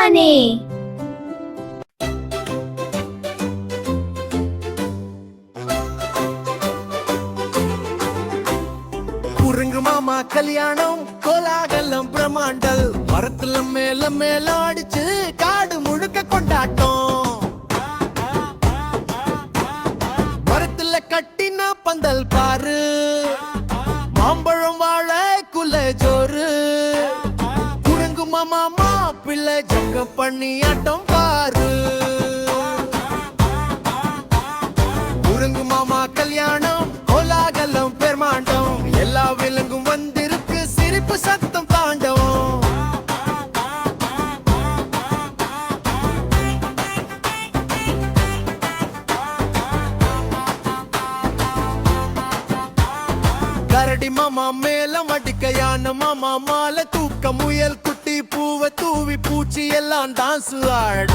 தானே. குரங்கு மாமா கல்யாணம் கோலாகலம் பிரமாண்டல் மரத்துல மேல மேல அடிச்சு காடு முழுக்க கொண்டாட்டம். மரத்துல கட்டின பந்தல் பாரு, மாம்பழம் வாழ குல ஜோறு. குரங்கு மாமா மாப்பிள்ளை ஜங்க பண்ணி ஆட்டம் பாரு. குரங்கு மாமா கல்யாணம் கோலாகலம் பெருமாண்டம், எல்லா விலங்கும் வந்திருக்கு சிரிப்பு சத்தம் தாண்டவம். கரடி மாமா மேல மடிக்க யானை மாமா மாலை தூக்க முயல் குட்டி பூவை தூவி பூச்சி எல்லாம் டான்ஸ் ஆட.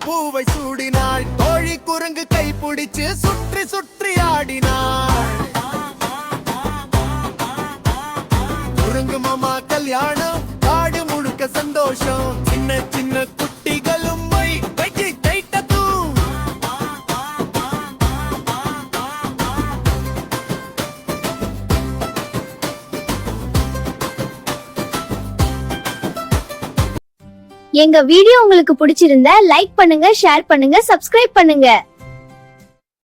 பூவை சூடினாள் தோழி குரங்கு கை பிடிச்சு சுற்றி சுற்றி ஆடினாள். குரங்கு மாமா கல்யாணம் காடு முழுக்க சந்தோஷம், சின்ன சின்ன குட்டிகளும் எங்க வீடியோ உங்களுக்கு பிடிச்சிருந்தா லைக் பண்ணுங்க, ஷேர் பண்ணுங்க, சப்ஸ்கிரைப் பண்ணுங்க.